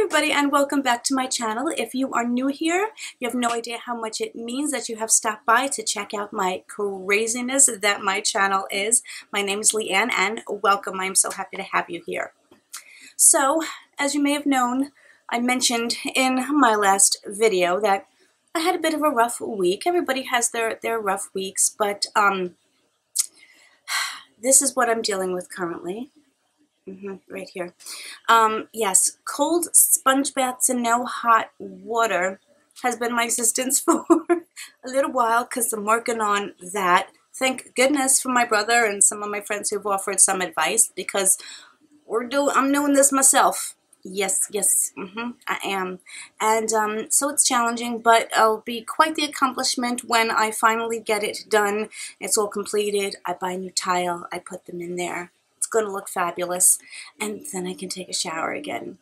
everybody, and welcome back to my channel. If you are new here, you have no idea how much it means that you have stopped by to check out my craziness that my channel is. My name is Leanne and welcome. I am so happy to have you here. So, as you may have known, I mentioned in my last video that I had a bit of a rough week. Everybody has their rough weeks, but this is what I'm dealing with currently. Right here. Yes, cold sponge baths and no hot water has been my existence for a little while because I'm working on that. Thank goodness for my brother and some of my friends who've offered some advice because I'm doing this myself. Yes, I am. And so it's challenging, but it'll be quite the accomplishment when I finally get it done. It's all completed. I buy a new tile. I put them in there. Going to look fabulous, and then I can take a shower again.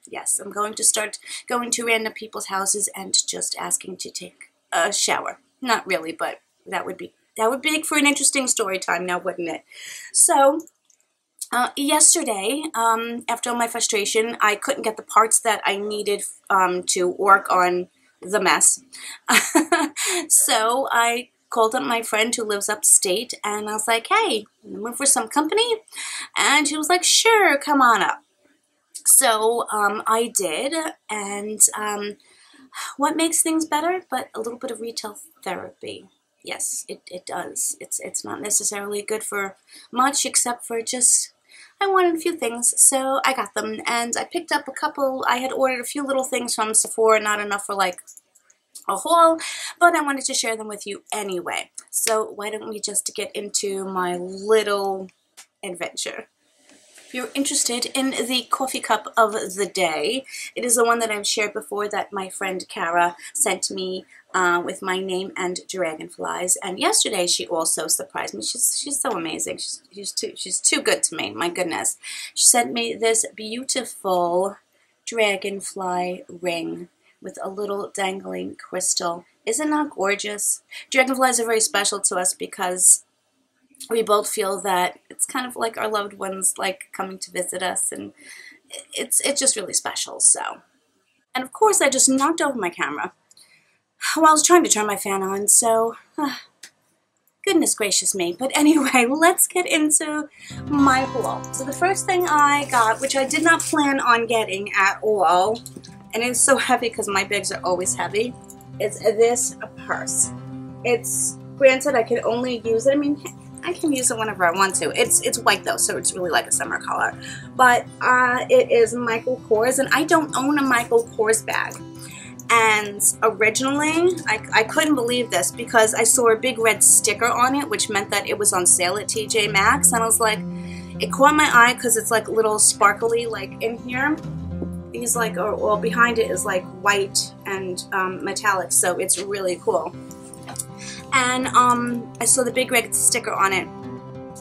Yes, I'm going to start going to random people's houses and just asking to take a shower. Not really, but that would make for an interesting story time now, wouldn't it? So yesterday, after all my frustration, I couldn't get the parts that I needed to work on the mess. So I called up my friend who lives upstate, and I was like, hey, I'm looking for some company. And she was like, sure, come on up. So I did, and what makes things better? But a little bit of retail therapy. Yes, it does. It's not necessarily good for much, except for just, I wanted a few things, so I got them. And I picked up a couple, I had ordered a few little things from Sephora, not enough for like a haul, but I wanted to share them with you anyway. So why don't we just get into my little adventure. If you're interested in the coffee cup of the day, it is the one that I've shared before that my friend Kara sent me with my name and dragonflies. And yesterday she also surprised me. She's so amazing. She's too good to me. My goodness. She sent me this beautiful dragonfly ring with a little dangling crystal. Isn't that gorgeous? Dragonflies are very special to us because we both feel that it's kind of like our loved ones like coming to visit us, and it's just really special. So, and of course I just knocked over my camera while I was trying to turn my fan on, so goodness gracious me. But anyway, let's get into my haul. So the first thing I got, which I did not plan on getting at all, and it's so heavy because my bags are always heavy, is this purse. It's, granted, I can only use it, I mean, I can use it whenever I want to. It's white though, so it's really like a summer color. But it is Michael Kors, and I don't own a Michael Kors bag. And originally, I couldn't believe this because I saw a big red sticker on it, which meant that it was on sale at TJMaxx, and I was like, it caught my eye because it's like a little sparkly like in here. These like, or behind it is like white and metallic, so it's really cool. And I saw the big red sticker on it,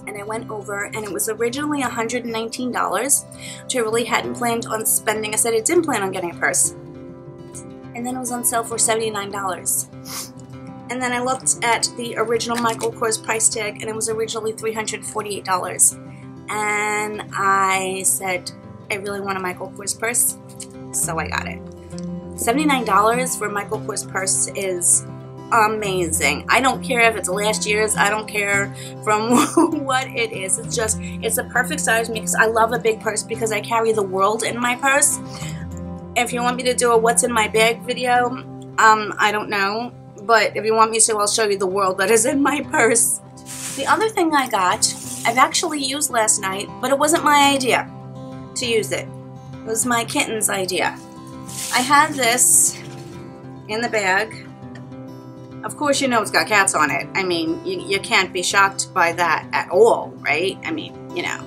and I went over, and it was originally $119, which I really hadn't planned on spending. I said I didn't plan on getting a purse. And then it was on sale for $79. And then I looked at the original Michael Kors price tag, and it was originally $348. And I said, I really want a Michael Kors purse, so I got it. $79 for a Michael Kors purse is amazing. I don't care if it's last year's, I don't care from what it is. It's a perfect size for me because I love a big purse because I carry the world in my purse. If you want me to do a what's in my bag video, I don't know, but if you want me to, I'll show you the world that is in my purse. The other thing I got, I've actually used last night, but it wasn't my idea to use it. It was my kitten's idea. I had this in the bag. Of course, you know it's got cats on it. I mean, you can't be shocked by that at all, right? I mean, you know.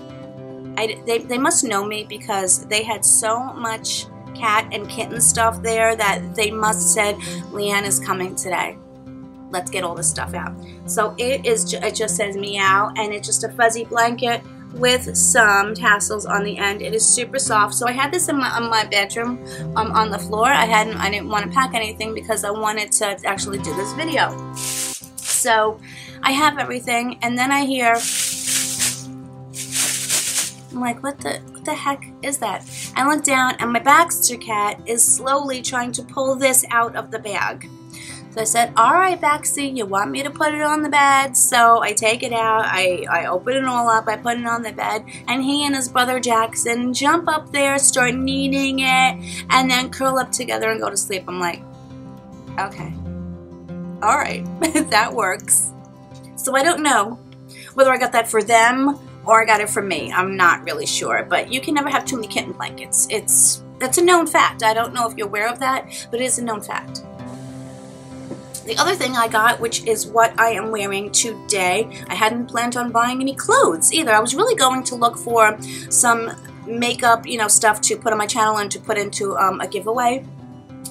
They must know me because they had so much cat and kitten stuff there that they must said, Leanne is coming today. Let's get all this stuff out. So it just says meow, and it's just a fuzzy blanket with some tassels on the end. It is super soft. So I had this in my bedroom on the floor. I didn't want to pack anything because I wanted to actually do this video. So I have everything, and then I hear, I'm like, what the what the heck is that? I look down and my Baxter cat is slowly trying to pull this out of the bag. So I said, all right, Baxie, you want me to put it on the bed? So I take it out, I open it all up, I put it on the bed, and he and his brother Jackson jump up there, start kneading it, and then curl up together and go to sleep. I'm like, okay, all right, that works. So I don't know whether I got that for them or I got it for me. I'm not really sure, but you can never have too many kitten blankets. That's a known fact. I don't know if you're aware of that, but it is a known fact. The other thing I got, which is what I am wearing today, I hadn't planned on buying any clothes either. I was really going to look for some makeup, you know, stuff to put on my channel and to put into a giveaway.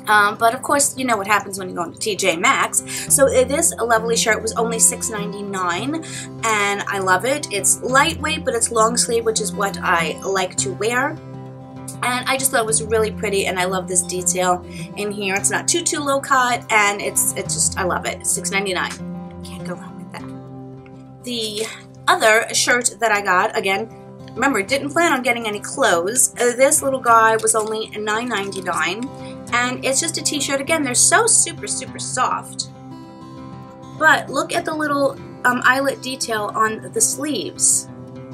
But of course, you know what happens when you go into TJMaxx. So this lovely shirt was only $6.99, and I love it. It's lightweight, but it's long sleeve, which is what I like to wear. And I just thought it was really pretty, and I love this detail in here. It's not too low cut, and it's just, I love it. It's $6.99. Can't go wrong with that. The other shirt that I got, again, remember, didn't plan on getting any clothes. This little guy was only $9.99, and it's just a t-shirt. Again, they're so super soft. But look at the little eyelet detail on the sleeves.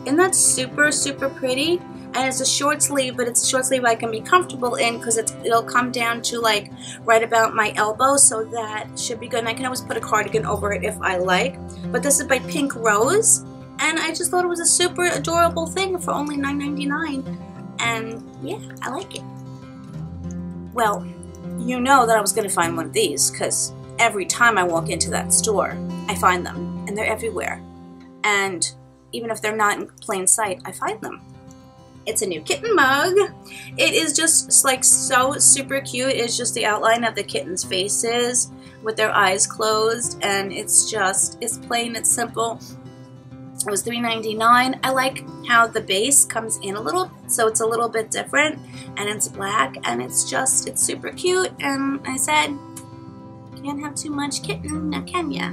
Isn't that super pretty? And it's a short sleeve, but it's a short sleeve I can be comfortable in because it'll come down to like right about my elbow, so that should be good. And I can always put a cardigan over it if I like. But this is by Pink Rose, and I just thought it was a super adorable thing for only $9.99. And yeah, I like it. Well, you know that I was going to find one of these because every time I walk into that store, I find them, and they're everywhere. And even if they're not in plain sight, I find them. It's a new kitten mug. It is just like so super cute. It's just the outline of the kitten's faces with their eyes closed, and it's plain, it's simple. It was $3.99. I like how the base comes in a little, so it's a little bit different, and it's black, and it's super cute. And I said, can't have too much kitten, now can ya?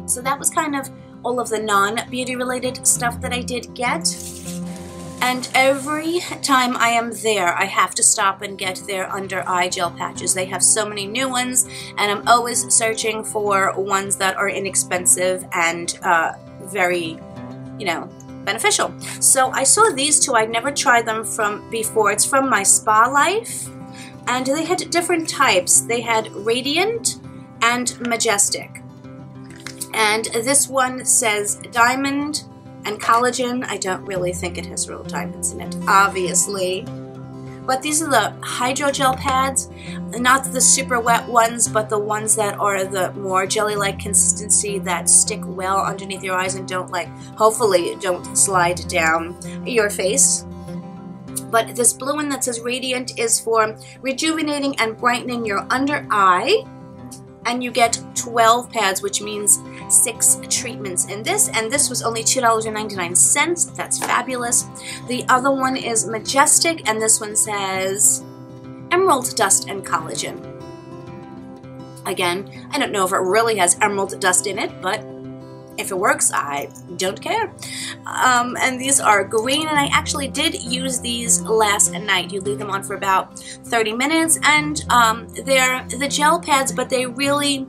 So that was kind of all of the non-beauty related stuff that I did get. And every time I am there, I have to stop and get their under eye gel patches. They have so many new ones, and I'm always searching for ones that are inexpensive and very, you know, beneficial. So I saw these two. I'd never tried them from before. It's from My Spa Life, and they had different types. They had Radiant and Majestic. And this one says Diamond and Collagen. I don't really think it has real diamonds in it, obviously. But these are the hydrogel pads, not the super wet ones, but the ones that are the more jelly-like consistency that stick well underneath your eyes and don't, like, hopefully don't slide down your face. But this blue one that says Radiant is for rejuvenating and brightening your under eye. And you get 12 pads, which means 6 treatments in this, and this was only $2.99. That's fabulous. The other one is Majestic, and this one says Emerald Dust and Collagen. Again, I don't know if it really has emerald dust in it, but if it works, I don't care. And these are green, and I actually did use these last night. You leave them on for about 30 minutes, and they're the gel pads, but they really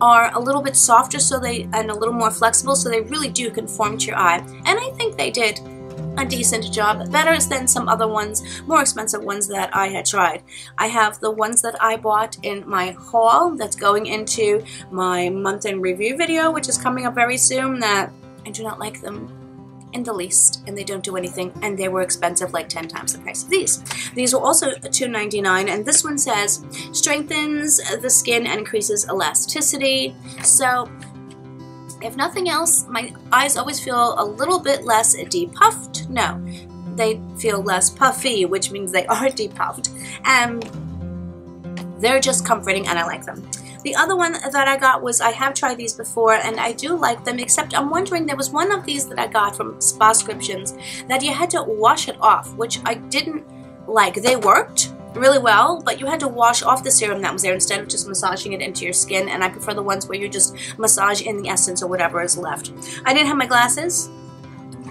are a little bit softer, and a little more flexible, so they really do conform to your eye. And I think they did a decent job, better than some other ones, more expensive ones that I had tried. I have the ones that I bought in my haul that's going into my month in review video, which is coming up very soon, that I do not like them in the least, and they don't do anything, and they were expensive, like 10 times the price of these. These were also $2.99, and this one says strengthens the skin and increases elasticity. So if nothing else, my eyes always feel a little bit less depuffed. No, they feel less puffy, which means they are depuffed. And they're just comforting, and I like them. The other one that I got was, I have tried these before, and I do like them, except I'm wondering, there was one of these that I got from Spascriptions that you had to wash it off, which I didn't like. They worked really well, but you had to wash off the serum that was there instead of just massaging it into your skin, and I prefer the ones where you just massage in the essence or whatever is left. I didn't have my glasses,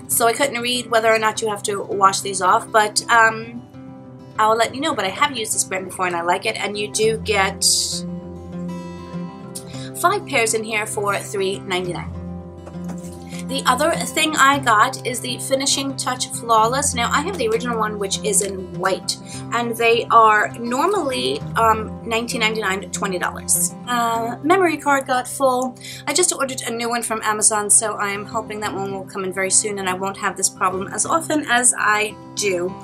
so I couldn't read whether or not you have to wash these off, but I'll let you know. But I have used this brand before and I like it, and you do get 5 pairs in here for $3.99. The other thing I got is the Finishing Touch Flawless. Now, I have the original one, which is in white, and they are normally $19.99 to $20. Memory card got full. I just ordered a new one from Amazon, so I am hoping that one will come in very soon and I won't have this problem as often as I do.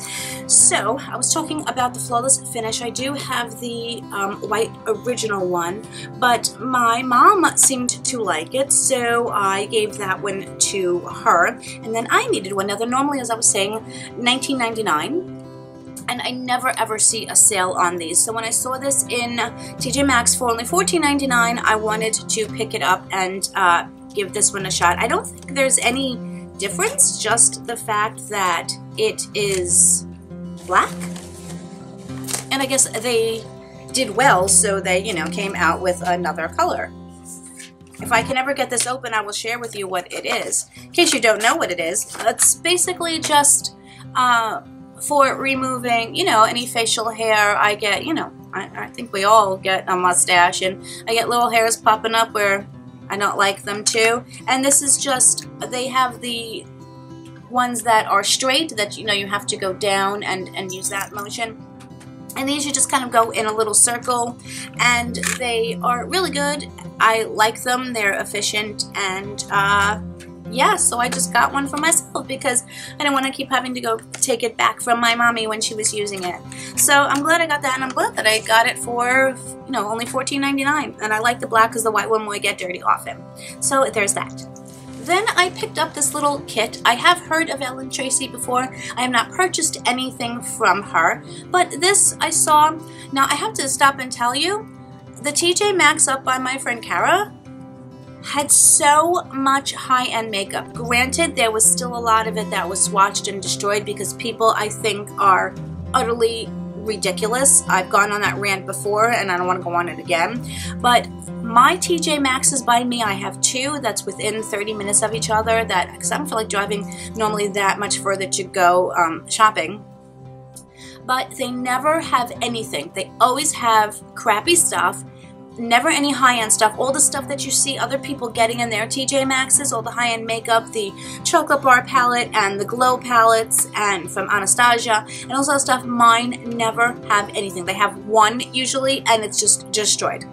So, I was talking about the Flawless Finish. I do have the white original one, but my mom seemed to like it, so I gave that one to her. And then I needed one. Now, they're normally, as I was saying, $19.99. And I never ever see a sale on these. So when I saw this in TJMaxx for only $14.99, I wanted to pick it up and give this one a shot. I don't think there's any difference, just the fact that it is black. And I guess they did well, so they, you know, came out with another color. If I can ever get this open, I will share with you what it is. In case you don't know what it is, it's basically just for removing, you know, any facial hair. I get, you know, I think we all get a mustache, and I get little hairs popping up where I don't like them too. And this is just, they have the ones that are straight, that, you know, you have to go down and use that motion. And these you just kind of go in a little circle, and they are really good. I like them. They're efficient, and yeah, so I just got one for myself because I don't want to keep having to go take it back from my mommy when she was using it. So I'm glad I got that, and I'm glad that I got it for, you know, only $14.99. And I like the black because the white one will get dirty often. So there's that. Then I picked up this little kit. I have heard of Ellen Tracy before. I have not purchased anything from her, but this I saw. Now I have to stop and tell you, the TJMaxx up by my friend Kara had so much high-end makeup. Granted, there was still a lot of it that was swatched and destroyed because people, I think, are utterly ridiculous. I've gone on that rant before and I don't want to go on it again. But my TJMaxx is by me. I have 2 that's within 30 minutes of each other, that because I don't feel like driving normally that much further to go shopping. But they never have anything. They always have crappy stuff. Never any high-end stuff. All the stuff that you see other people getting in their TJMaxx's, all the high-end makeup, the chocolate bar palette and the glow palettes and from Anastasia and all that stuff, mine never have anything. They have one usually and it's just destroyed.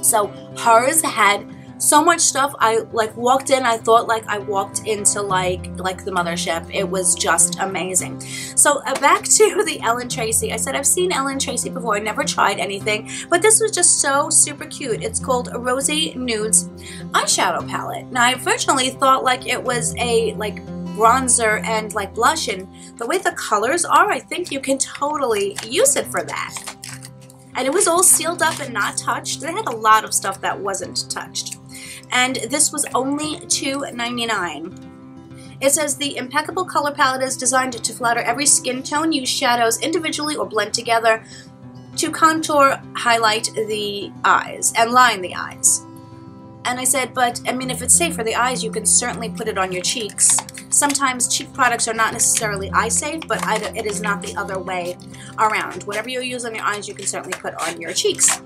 So hers had so much stuff. I like walked in, I thought like I walked into like the mothership. It was just amazing. So back to the Ellen Tracy. I said I've seen Ellen Tracy before. I never tried anything, but this was just so super cute. It's called Rosy Nudes eyeshadow palette. Now I originally thought like it was a like bronzer and like blush, and the way the colors are, I think you can totally use it for that. And it was all sealed up and not touched. They had a lot of stuff that wasn't touched. And this was only $2.99. It says the impeccable color palette is designed to flatter every skin tone. Use shadows individually or blend together to contour, highlight the eyes, and line the eyes. And I said, but I mean, if it's safe for the eyes, you can certainly put it on your cheeks. Sometimes cheap products are not necessarily eye safe, but it is not the other way around. Whatever you use on your eyes, you can certainly put on your cheeks.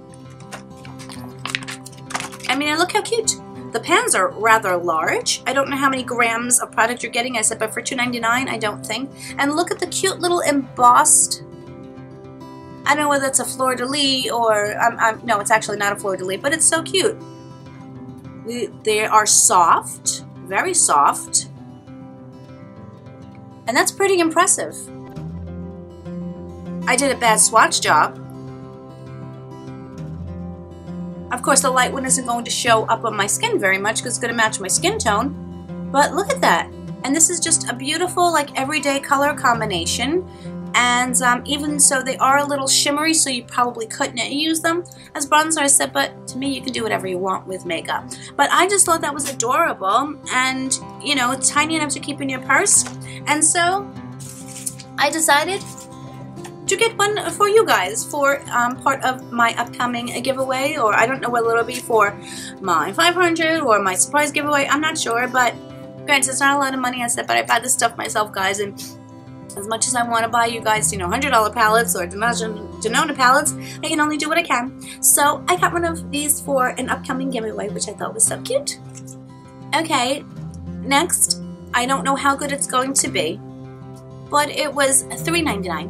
I mean, look how cute. The pans are rather large. I don't know how many grams of product you're getting. I said, but for $2.99, I don't think. And look at the cute little embossed, I don't know whether it's a fleur-de-lis or, no, it's actually not a fleur-de-lis, but it's so cute. They are soft, very soft. And that's pretty impressive. I did a bad swatch job. Of course, the light one isn't going to show up on my skin very much because it's going to match my skin tone. But look at that. And this is just a beautiful, like, everyday color combination. And even so, they are a little shimmery, so you probably couldn't use them as bronzer. I said, but to me, you can do whatever you want with makeup. But I just thought that was adorable. And, you know, it's tiny enough to keep in your purse. And so I decided to get one for you guys for part of my upcoming giveaway, or I don't know whether it'll be for my 500 or my surprise giveaway. I'm not sure, but I'm Granted, it's not a lot of money, I said, but I buy this stuff myself, guys, and as much as I want to buy you guys, you know, $100 palettes or Denona palettes, I can only do what I can. So I got one of these for an upcoming giveaway, which I thought was so cute. Okay, next, I don't know how good it's going to be, but it was $3.99,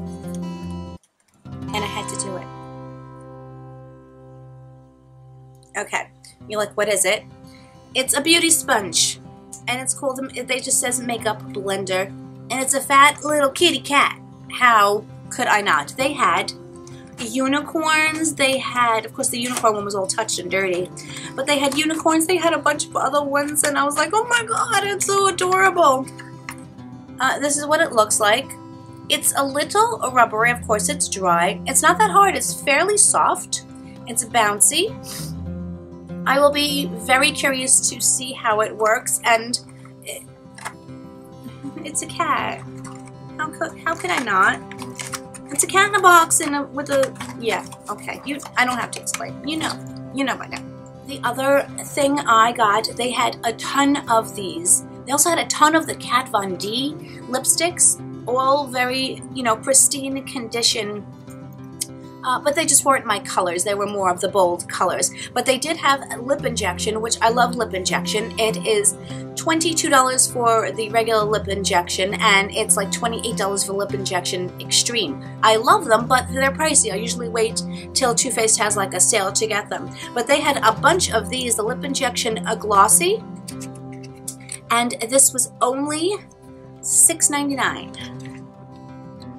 and I had to do it. Okay, you're like, what is it? It's a beauty sponge, and it's called, they just says makeup blender, and it's a fat little kitty cat. How could I not? They had unicorns, they had, of course the unicorn one was all touched and dirty, but they had unicorns, they had a bunch of other ones, and I was like, oh my god, it's so adorable. This is what it looks like. It's a little rubbery, of course it's dry. It's not that hard, it's fairly soft, it's bouncy. I will be very curious to see how it works, and it's a cat. How could I not? It's a cat in a box and with a, yeah, okay. I don't have to explain. You know by now. The other thing I got, they had a ton of these. They also had a ton of the Kat Von D lipsticks, all very, you know, pristine condition. But they just weren't my colors. They were more of the bold colors. But they did have a lip injection, which I love lip injection. It is $22 for the regular lip injection, and it's like $28 for lip injection extreme. I love them, but they're pricey. I usually wait till Too Faced has like a sale to get them. But they had a bunch of these, the lip injection glossy, and this was only $6.99.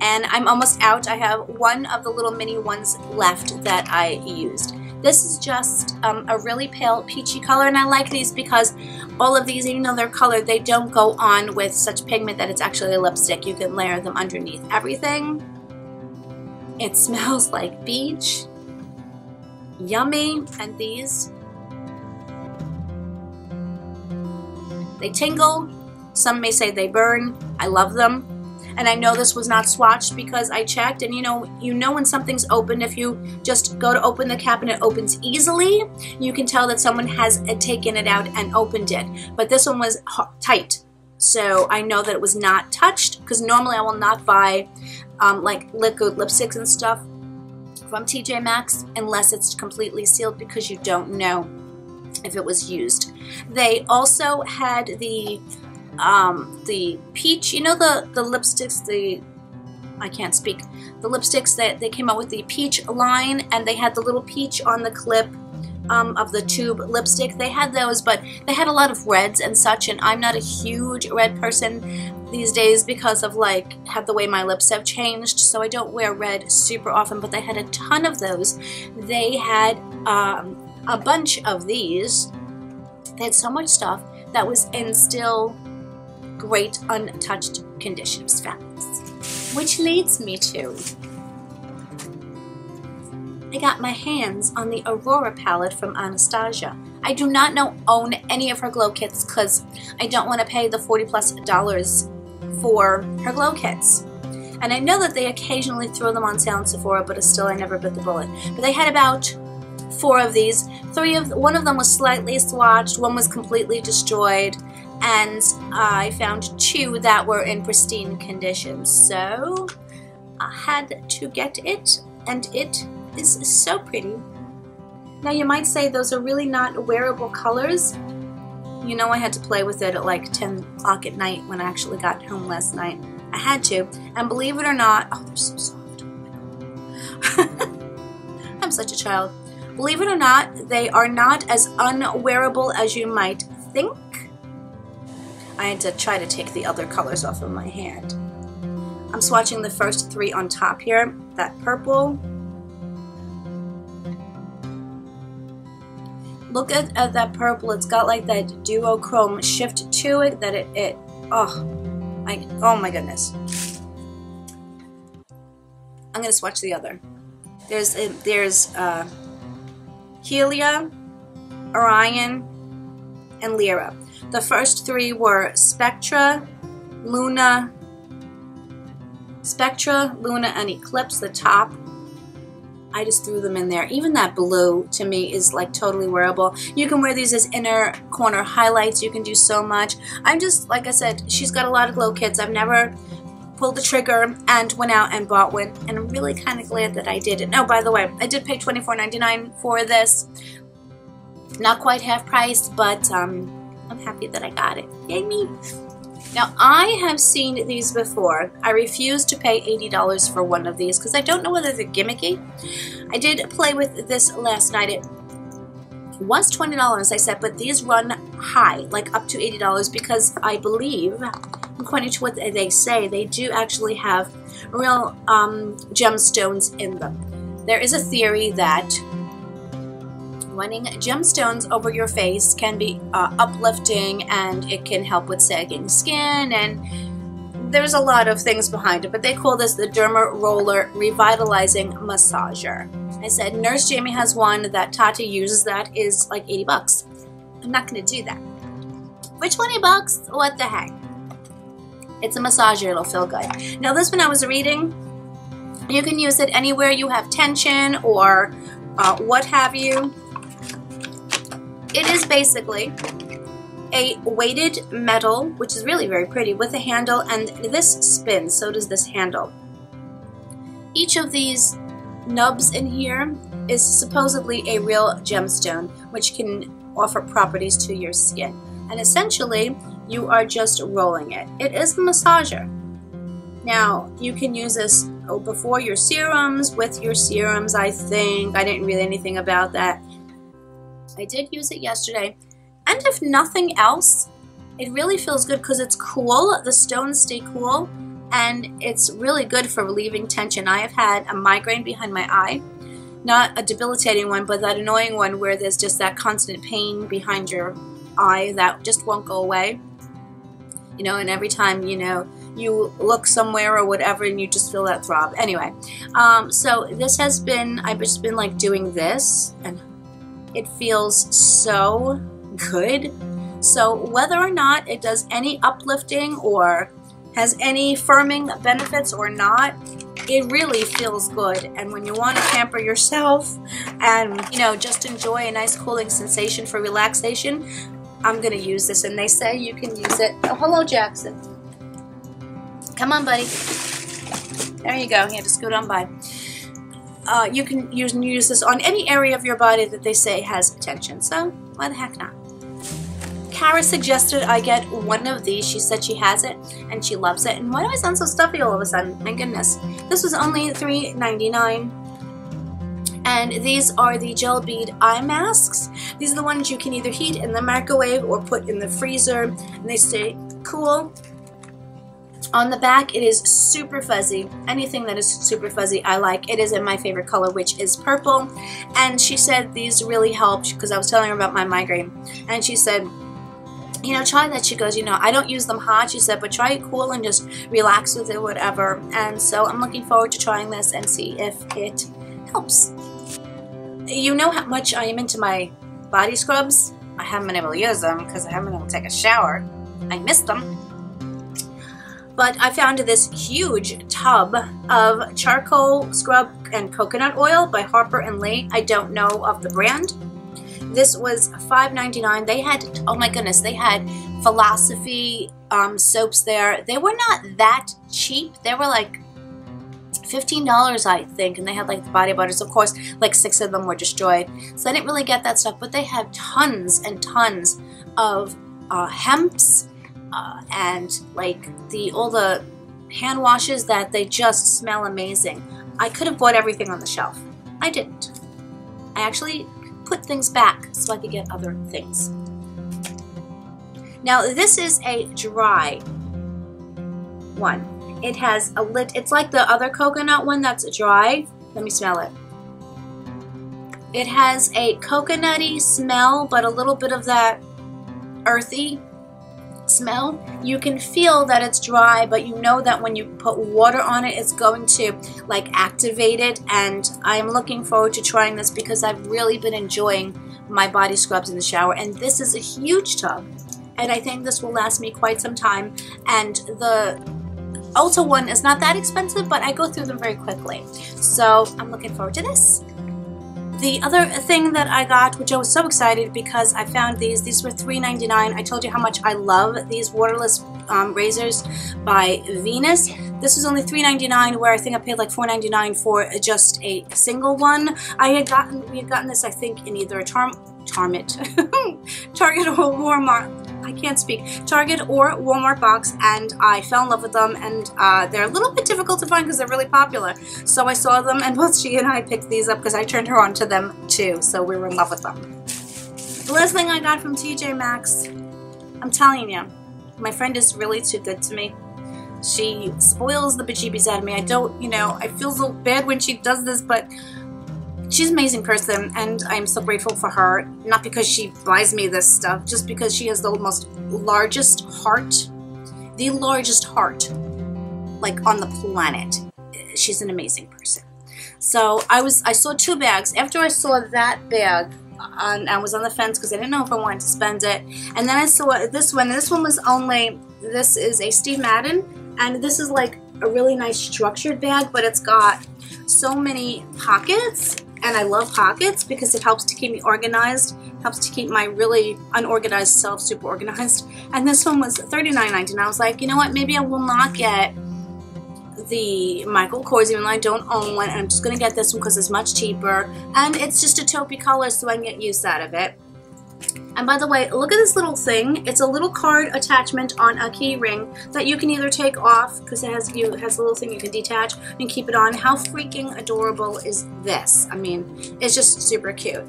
And I'm almost out. I have one of the little mini ones left that I used. This is just a really pale peachy color, and I like these because all of these, even though they're colored, they don't go on with such pigment that it's actually a lipstick. You can layer them underneath everything. It smells like beach. Yummy. And these, they tingle. Some may say they burn. I love them. And I know this was not swatched because I checked, and you know when something's open, if you just go to open the cap and it opens easily, you can tell that someone has taken it out and opened it. But this one was tight, so I know that it was not touched, because normally I will not buy like liquid lipsticks and stuff from TJMaxx unless it's completely sealed, because you don't know if it was used. They also had the peach, you know, the lipsticks, I can't speak, the lipsticks that they came out with, the peach line, and they had the little peach on the clip of the tube lipstick. They had those, but they had a lot of reds and such, and I'm not a huge red person these days because of like the way my lips have changed, so I don't wear red super often, but they had a ton of those. They had a bunch of these. They had so much stuff that was in still great untouched condition. It was fabulous. Which leads me to, I got my hands on the Aurora palette from Anastasia. I do not own any of her glow kits because I don't want to pay the $40+ for her glow kits. And I know that they occasionally throw them on sale in Sephora, but still I never bit the bullet. But they had about 4 of these. One of them was slightly swatched, one was completely destroyed, and I found 2 that were in pristine condition. So I had to get it, and it is so pretty. Now you might say those are really not wearable colors. You know, I had to play with it at like 10 o'clock at night when I actually got home last night. I had to, and believe it or not, oh, they're so soft. I'm such a child. Believe it or not, they are not as unwearable as you might think. I had to try to take the other colors off of my hand. I'm swatching the first 3 on top here. That purple. Look at that purple. It's got like that duochrome shift to it that oh my goodness. I'm gonna swatch the other. There's Helia, Orion, and Lyra. The first 3 were Spectra, Luna, and Eclipse, the top. I just threw them in there. Even that blue to me is like totally wearable. You can wear these as inner corner highlights. You can do so much. I'm just, like I said, she's got a lot of glow kits. I've never pulled the trigger and went out and bought one, and I'm really kind of glad that I did it. Oh, by the way, I did pay $24.99 for this. Not quite half price, but I'm happy that I got it. Yay me! Now, I have seen these before. I refuse to pay $80 for one of these because I don't know whether they're gimmicky. I did play with this last night. It was $20, I said, but these run high, like up to $80, because I believe, according to what they say, they do actually have real gemstones in them. There is a theory that running gemstones over your face can be uplifting, and it can help with sagging skin, and there's a lot of things behind it, but they call this the Derma Roller Revitalizing Massager. I said Nurse Jamie has one that Tati uses that is like 80 bucks. I'm not going to do that. For 20 bucks, what the heck? It's a massager, it'll feel good. Now this one I was reading, you can use it anywhere you have tension or what have you. It is basically a weighted metal, which is really very pretty, with a handle, and this spins, so does this handle. Each of these nubs in here is supposedly a real gemstone, which can offer properties to your skin. And essentially, you are just rolling it. It is a massager. Now, you can use this before your serums, with your serums, I think. I didn't read anything about that. I did use it yesterday, and if nothing else, it really feels good because it's cool. The stones stay cool, and it's really good for relieving tension. I have had a migraine behind my eye, not a debilitating one, but that annoying one where there's just that constant pain behind your eye that just won't go away. You know, and every time, you know, you look somewhere or whatever and you just feel that throb. Anyway, so this has been, I've just been like doing this, and it feels so good. So whether or not it does any uplifting or has any firming benefits or not, it really feels good. And when you want to pamper yourself and, you know, just enjoy a nice cooling sensation for relaxation, I'm going to use this. And they say you can use it. Oh, hello, Jackson. Come on, buddy. There you go. He had to scoot on by. You can use this on any area of your body that they say has tension. So, why the heck not? Kara suggested I get one of these. She said she has it and she loves it. And why do I sound so stuffy all of a sudden? My goodness. This was only $3.99. And these are the gel bead eye masks. These are the ones you can either heat in the microwave or put in the freezer, and they stay cool. On the back, it is super fuzzy. Anything that is super fuzzy, I like. It is in my favorite color, which is purple. And she said these really helped, because I was telling her about my migraine. And she said, you know, try that. She goes, you know, I don't use them hot, she said, but try it cool and just relax with it, whatever. And so I'm looking forward to trying this and see if it helps. You know how much I am into my body scrubs. I haven't been able to use them because I haven't been able to take a shower. I missed them. But I found this huge tub of charcoal scrub and coconut oil by Harper & Lee. I don't know of the brand. This was $5.99. They had, oh my goodness, they had Philosophy soaps there. They were not that cheap. They were like $15, I think, and they had like the body butters. Of course, like 6 of them were destroyed, so I didn't really get that stuff, but they have tons and tons of hemps and like all the hand washes that they just smell amazing. I could have bought everything on the shelf. I didn't. I actually put things back so I could get other things. Now this is a dry one. It has a lid. It's like the other coconut one that's dry. Let me smell it. It has a coconutty smell, but a little bit of that earthy smell. You can feel that it's dry, but you know that when you put water on it, it's going to like activate it. And I'm looking forward to trying this because I've really been enjoying my body scrubs in the shower. And this is a huge tub, and I think this will last me quite some time. And the Ulta one is not that expensive, but I go through them very quickly. So I'm looking forward to this. The other thing that I got, which I was so excited because I found these were $3.99. I told you how much I love these waterless razors by Venus. This was only $3.99, where I think I paid like $4.99 for just a single one. We had gotten this, I think, in either a Target or Walmart. I can't speak. Target or Walmart box, and I fell in love with them, and they're a little bit difficult to find because they're really popular. So I saw them, and both she and I picked these up because I turned her on to them too, so we were in love with them. The last thing I got from TJMaxx, I'm telling you, my friend is really too good to me. She spoils the bejeebies out of me. I don't, you know, I feel so bad when she does this, but she's an amazing person, and I'm so grateful for her. Not because she buys me this stuff, just because she has the largest heart, like on the planet. She's an amazing person. So I saw 2 bags. After I saw that bag, I was on the fence because I didn't know if I wanted to spend it. And then I saw this one. This one was only, this is a Steve Madden, and this is like a really nice structured bag, but it's got so many pockets. And I love pockets because it helps to keep me organized, helps to keep my really unorganized self super organized. And this one was $39.99. I was like, you know what, maybe I will not get the Michael Kors, even though I don't own one, and I'm just going to get this one because it's much cheaper. And it's just a taupey color, so I can get use out of it. And by the way, look at this little thing. It's a little card attachment on a key ring that you can either take off, because it has a little thing you can detach and keep it on. How freaking adorable is this? I mean, it's just super cute.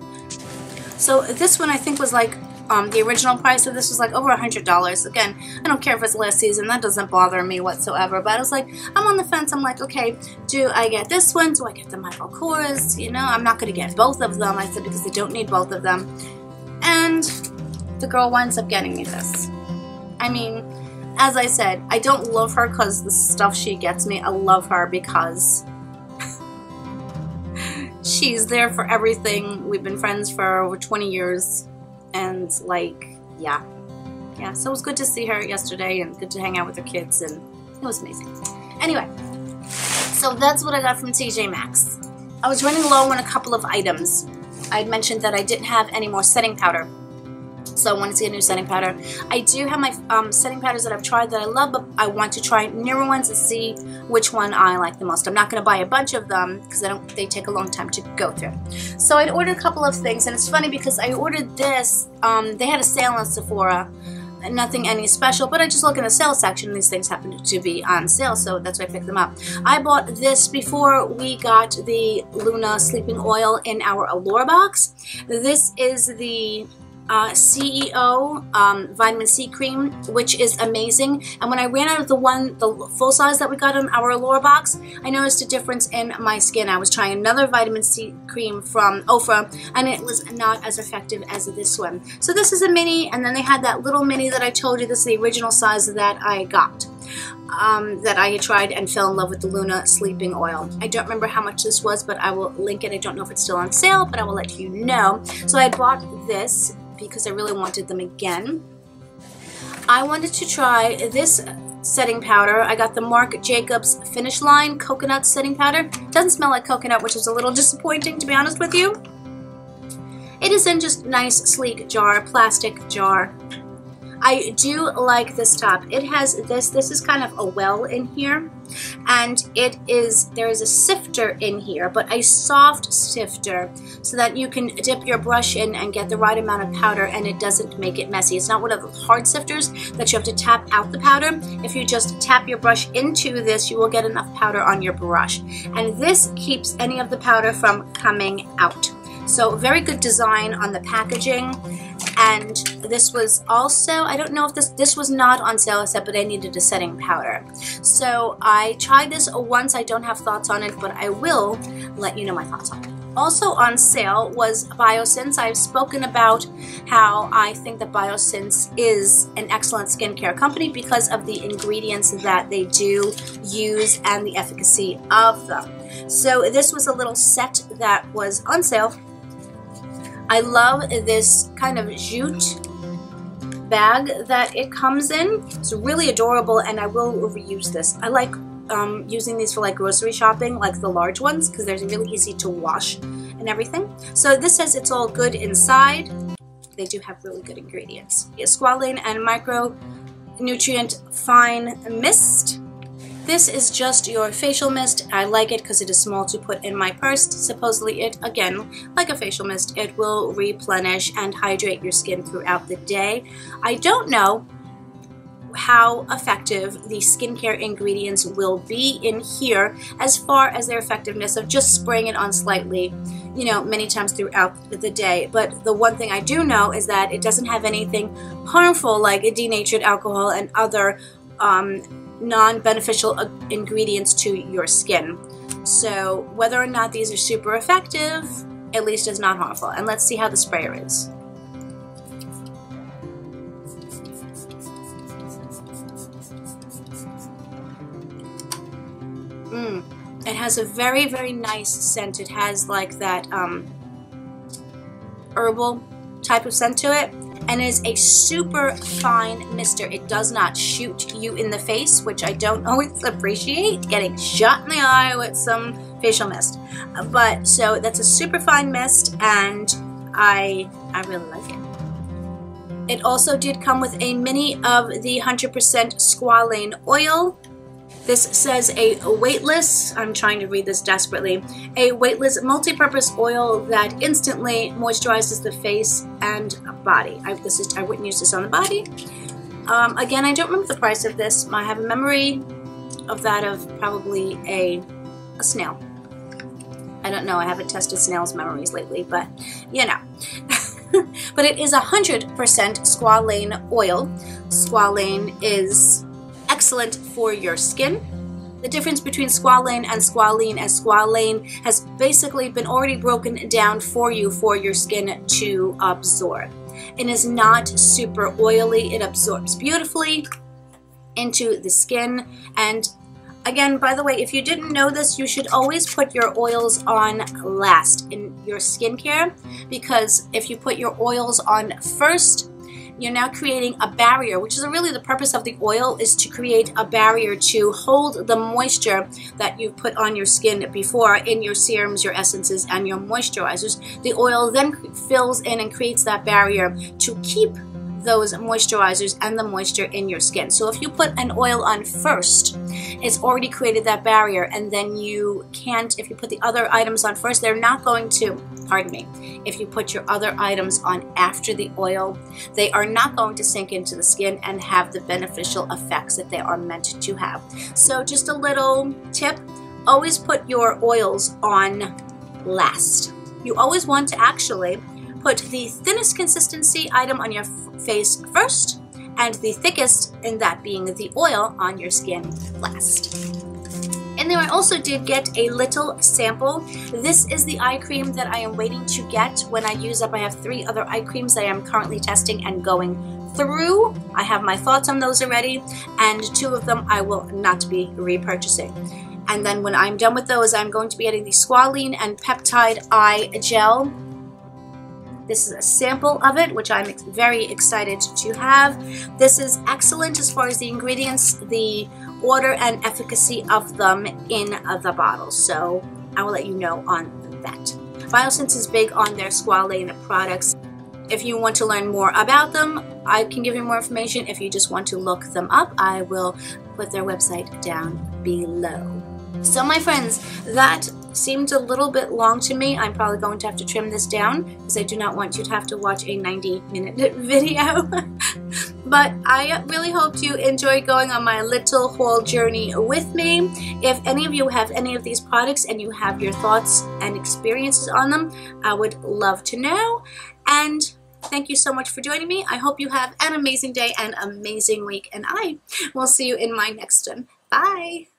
So this one I think was like the original price of this was like over $100. Again, I don't care if it's last season. That doesn't bother me whatsoever. But I was like, I'm on the fence. I'm like, okay, do I get this one? Do I get the Michael Kors? You know, I'm not going to get both of them. I said, because I don't need both of them. And the girl winds up getting me this. I mean, as I said, I don't love her because the stuff she gets me. I love her because she's there for everything. We've been friends for over 20 years. And like, yeah. So it was good to see her yesterday and good to hang out with her kids, and it was amazing. Anyway, so that's what I got from TJMaxx. I was running low on a couple of items. I had mentioned that I didn't have any more setting powder, so I wanted to get a new setting powder. I do have my setting powders that I've tried that I love, but I want to try newer ones to see which one I like the most. I'm not going to buy a bunch of them because they take a long time to go through. So I'd ordered a couple of things, and it's funny because I ordered this. They had a sale on Sephora. Nothing any special, but I just look in the sale section and these things happen to be on sale, so that's why I picked them up. I bought this before we got the Luna Sleeping Oil in our Allure box. This is the CEO vitamin C cream, which is amazing. And when I ran out of the full size that we got in our Allure box, I noticed a difference in my skin. I was trying another vitamin C cream from Ofra, and it was not as effective as this one. So this is a mini, and then they had that little mini that I told you. This is the original size that I got. That I had tried and fell in love with the Luna Sleeping Oil. I don't remember how much this was, but I will link it. I don't know if it's still on sale, but I will let you know. So I had bought this because I really wanted them again. I wanted to try this setting powder. I got the Marc Jacobs Finish Line Coconut Setting Powder. Doesn't smell like coconut, which is a little disappointing, to be honest with you. It is in just nice, sleek jar, plastic jar. I do like this top. It has this is kind of a well in here, and there is a sifter in here, but a soft sifter, so that you can dip your brush in and get the right amount of powder, and it doesn't make it messy. It's not one of the hard sifters that you have to tap out the powder. If you just tap your brush into this, you will get enough powder on your brush, and this keeps any of the powder from coming out. So very good design on the packaging. And this was also, I don't know if this was not on sale, I said, but I needed a setting powder. So I tried this once. I don't have thoughts on it, but I will let you know my thoughts on it. Also on sale was Bioessence. I've spoken about how I think that Bioessence is an excellent skincare company because of the ingredients that they do use and the efficacy of them. So this was a little set that was on sale. I love this kind of jute bag that it comes in. It's really adorable, and I will reuse this. I like using these for like grocery shopping, like the large ones, because they're really easy to wash and everything. So this says it's all good inside. They do have really good ingredients. It's Squalane and Micronutrient Fine Mist. This is just your facial mist. I like it because it is small to put in my purse. Supposedly it, again, like a facial mist, it will replenish and hydrate your skin throughout the day. I don't know how effective the skincare ingredients will be in here as far as their effectiveness of just spraying it on slightly, you know, many times throughout the day. But the one thing I do know is that it doesn't have anything harmful like denatured alcohol and other non-beneficial ingredients to your skin. So whether or not these are super effective, at least it's not harmful. And let's see how the sprayer is. It has a very, very nice scent. It has like that herbal type of scent to it, and it is a super fine mister. It does not shoot you in the face, which I don't always appreciate, getting shot in the eye with some facial mist. But so that's a super fine mist, and I really like it. It also did come with a mini of the 100% Squalane Oil. This says a weightless, I'm trying to read this desperately, a weightless multi-purpose oil that instantly moisturizes the face and body. I wouldn't use this on the body. Again, I don't remember the price of this. I have a memory of that of probably a snail. I don't know, I haven't tested snails' memories lately, but you know. But it is 100% Squalane oil. Squalane is excellent for your skin. The difference between Squalane and Squalene is Squalane has basically been already broken down for you for your skin to absorb. It is not super oily. It absorbs beautifully into the skin. And again, by the way, if you didn't know this, you should always put your oils on last in your skincare, because if you put your oils on first, you're now creating a barrier, which is really the purpose of the oil, is to create a barrier to hold the moisture that you put on your skin before in your serums, your essences, and your moisturizers. The oil then fills in and creates that barrier to keep those moisturizers and the moisture in your skin. So if you put an oil on first, it's already created that barrier, and then you can't, if you put the other items on first, they're not going to, pardon me, if you put your other items on after the oil, they are not going to sink into the skin and have the beneficial effects that they are meant to have. So just a little tip, always put your oils on last. You always want to actually put the thinnest consistency item on your face first, and the thickest, in that being the oil, on your skin last. And then I also did get a little sample. This is the eye cream that I am waiting to get when I use up. I have 3 other eye creams that I am currently testing and going through. I have my thoughts on those already, and 2 of them I will not be repurchasing. And then when I'm done with those, I'm going to be getting the Squalane and Peptide Eye Gel. This is a sample of it, which I'm very excited to have. This is excellent as far as the ingredients, the order and efficacy of them in the bottle. So I will let you know on that. Bioessence is big on their Squalane products. If you want to learn more about them, I can give you more information. If you just want to look them up, I will put their website down below. So my friends, that seemed a little bit long to me. I'm probably going to have to trim this down because I do not want you to have to watch a 90-minute video. But I really hope you enjoyed going on my little haul journey with me. If any of you have any of these products and you have your thoughts and experiences on them, I would love to know. And thank you so much for joining me. I hope you have an amazing day and amazing week, and I will see you in my next one. Bye!